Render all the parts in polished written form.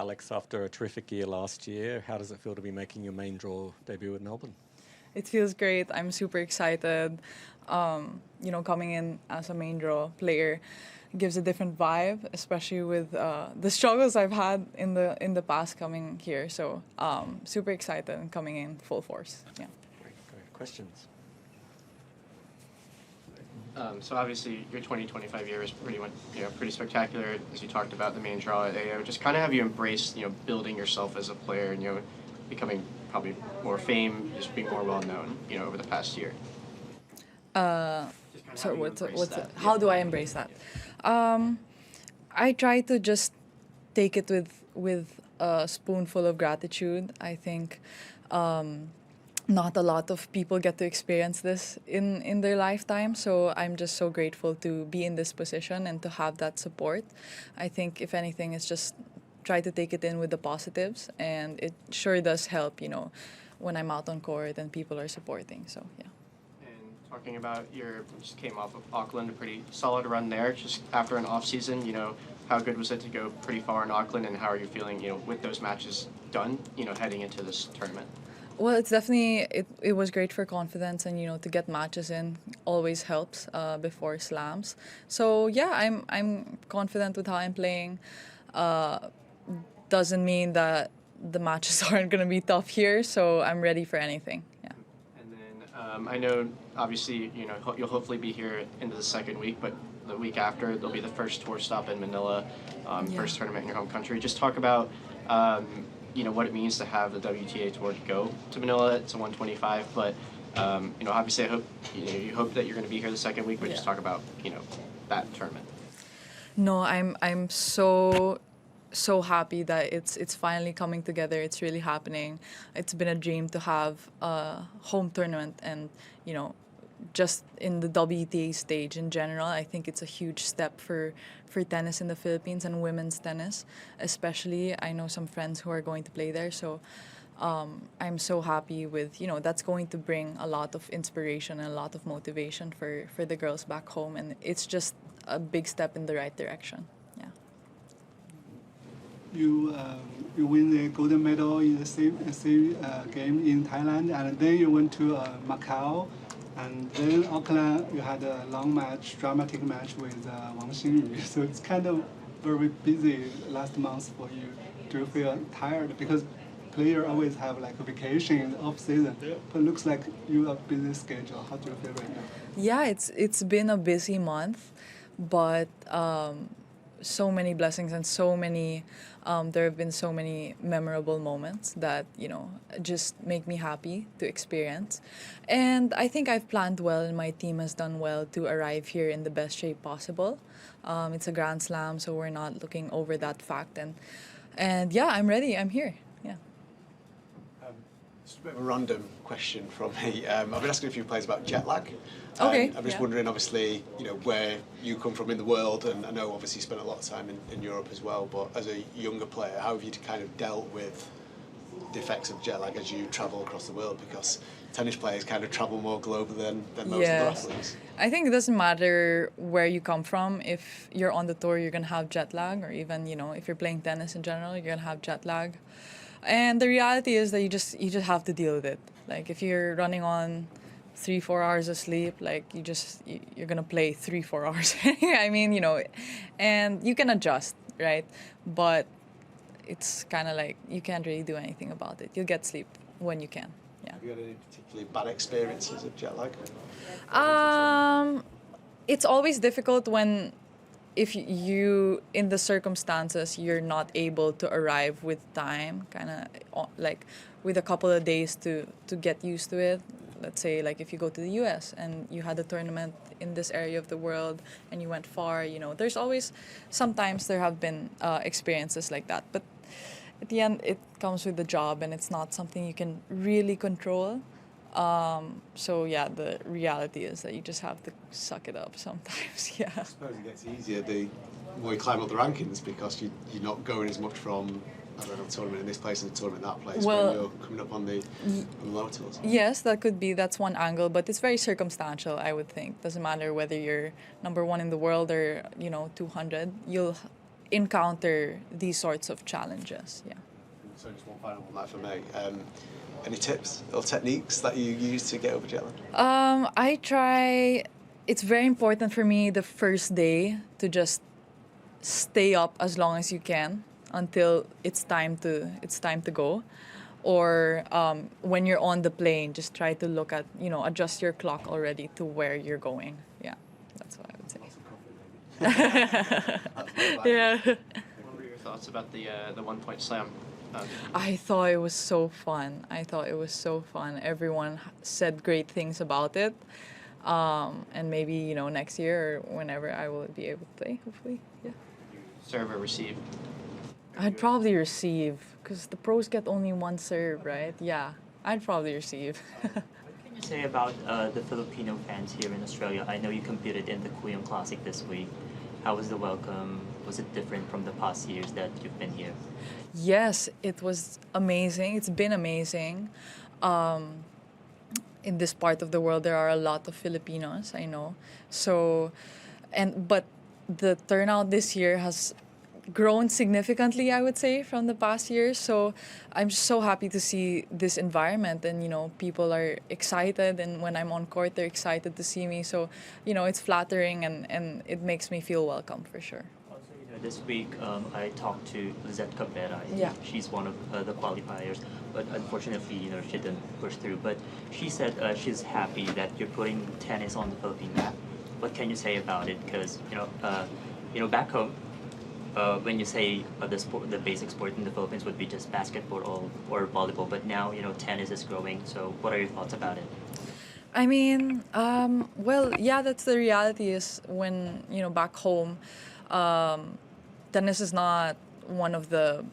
Alex, after a terrific year last year, how does it feel to be making your main draw debut at Melbourne? It feels great. I'm super excited. Coming in as a main draw player gives a different vibe, especially with the struggles I've had in the past coming here. So super excited and coming in full force. Yeah. Great. Questions? So obviously your 2025 year is pretty spectacular, as you talked about the main draw at AO. Just kind of have you embraced building yourself as a player and becoming probably more fame, just being more well known over the past year. So how do I embrace that? I try to just take it with a spoonful of gratitude. I think not a lot of people get to experience this in their lifetime, so I'm just so grateful to be in this position and to have that support. I think if anything, it's just try to take it in with the positives, and it sure does help, when I'm out on court and people are supporting. So yeah. Talking about just came off of Auckland, a pretty solid run there. Just after an off season, how good was it to go pretty far in Auckland, and how are you feeling, with those matches done, heading into this tournament? Well, it's definitely it was great for confidence, and to get matches in always helps before slams. So yeah, I'm confident with how I'm playing. Doesn't mean that the matches aren't going to be tough here, so I'm ready for anything. Yeah. I know, obviously, you'll hopefully be here into the second week, but the week after, there'll be the first tour stop in Manila, first tournament in your home country. Just talk about, what it means to have the WTA Tour go to Manila. It's a 125, but, obviously, I hope, you hope that you're going to be here the second week, but just talk about, that tournament. No, I'm so happy that it's finally coming together. It's really happening. It's been a dream to have a home tournament, and just in the WTA stage in general, I think it's a huge step for tennis in the Philippines and women's tennis especially. I know some friends who are going to play there, so I'm so happy with, that's going to bring a lot of inspiration and a lot of motivation for the girls back home, and it's just a big step in the right direction. You win the golden medal in the same game in Thailand, and then you went to Macau, and then Auckland you had a long match, dramatic match with Wang Xingyu. So it's kind of very busy last month for you. Do you feel tired? Because players always have like a vacation in the off season, but it looks like you have a busy schedule. How do you feel right now? Yeah, it's been a busy month, but so many blessings and so many there have been so many memorable moments that just make me happy to experience, and I think I've planned well and my team has done well to arrive here in the best shape possible. It's a Grand Slam, so we're not looking over that fact, and yeah, I'm ready. I'm here. Yeah. Just a bit of a random question from me. I've been asking a few players about jet lag. Okay. I'm just wondering, obviously, where you come from in the world, and I know obviously you spent a lot of time in Europe as well, but as a younger player, how have you kind of dealt with the effects of jet lag as you travel across the world? Because tennis players kind of travel more globally than most other athletes. I think it doesn't matter where you come from. If you're on the tour, you're going to have jet lag, or even, if you're playing tennis in general, you're going to have jet lag. And the reality is that you just have to deal with it. Like if you're running on 3-4 hours of sleep, like you're gonna play 3-4 hours. I mean, and you can adjust, right? But it's kind of like you can't really do anything about it. You'll get sleep when you can. Yeah. Have you had any particularly bad experiences of jet lag? It's always difficult when, if you, in the circumstances, you're not able to arrive with time, kind of like with a couple of days to get used to it. Let's say, like, if you go to the US and you had a tournament in this area of the world and you went far, there's always, sometimes there have been experiences like that. But at the end, it comes with the job, and it's not something you can really control. So yeah, the reality is that you just have to suck it up sometimes. Yeah. I suppose it gets easier the more you climb up the rankings, because you're not going as much from, I don't know, tournament in this place and a tournament in that place, when you're coming up on the lower tours. Yes, that's one angle, but it's very circumstantial, I would think. Doesn't matter whether you're number one in the world or 200. encounter these sorts of challenges. Yeah. So just one final one for me. Any tips or techniques that you use to get over jet lag? I try. It's very important for me the first day to just stay up as long as you can until it's time to go, or when you're on the plane, just try to look at adjust your clock already to where you're going. Yeah, that's what I would say. Yeah. What were your thoughts about the 1 point slam? I thought it was so fun. Everyone said great things about it. And maybe, next year or whenever I will be able to play, hopefully. Yeah. Serve or receive? I'd probably receive, because the pros get only one serve, right? Yeah, I'd probably receive. What can you say about the Filipino fans here in Australia? I know you competed in the Kuyong Classic this week. How was the welcome? Was it different from the past years that you've been here? Yes, it was amazing. It's been amazing. In this part of the world, there are a lot of Filipinos, I know. So, but the turnout this year has grown significantly, I would say, from the past years. So I'm just so happy to see this environment, and people are excited, and when I'm on court, they're excited to see me. So it's flattering, and it makes me feel welcome for sure. Also, this week I talked to Lizette Cabrera. Yeah. She's one of the qualifiers, but unfortunately, she didn't push through. But she said she's happy that you're putting tennis on the Philippine map. What can you say about it? Because back home, when you say the basic sport in the Philippines would be just basketball or volleyball, but now tennis is growing. So what are your thoughts about it? I mean, well, yeah, that's the reality. Is when back home, tennis is not one of the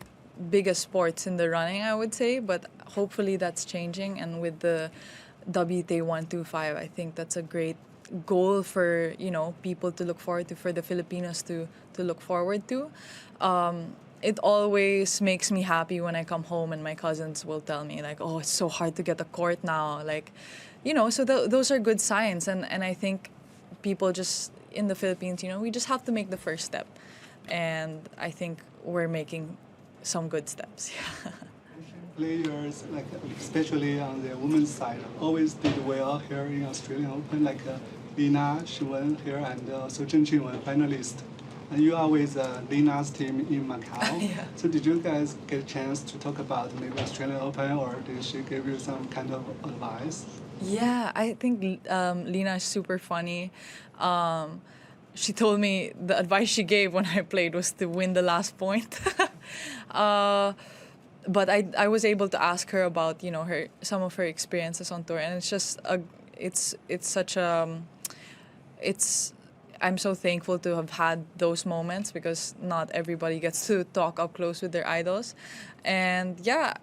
biggest sports in the running, I would say, but hopefully that's changing. And with the WTA 125, I think that's a great goal for people to look forward to, for the Filipinos to look forward to. It always makes me happy when I come home and my cousins will tell me like, oh, it's so hard to get a court now, like, so those are good signs. And I think people just in the Philippines, we just have to make the first step, and I think we're making some good steps. Yeah. Players, like especially on the women's side, always did well here in Australian Open. Like Lina, she won here, and also Zheng Qin won finalist. And you are with Lina's team in Macau. Yeah. So did you guys get a chance to talk about maybe Australian Open, or did she give you some kind of advice? Yeah, I think Lina is super funny. She told me the advice she gave when I played was to win the last point. But I was able to ask her about some of her experiences on tour, and it's just I'm so thankful to have had those moments, because not everybody gets to talk up close with their idols. And yeah,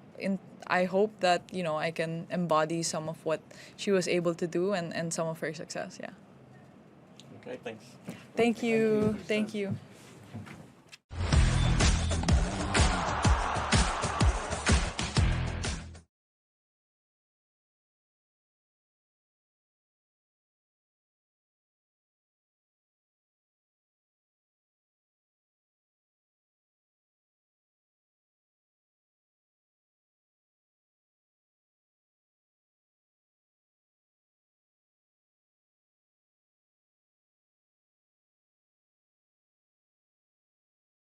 I hope that I can embody some of what she was able to do, and some of her success. Yeah. Okay, thanks. Thank you.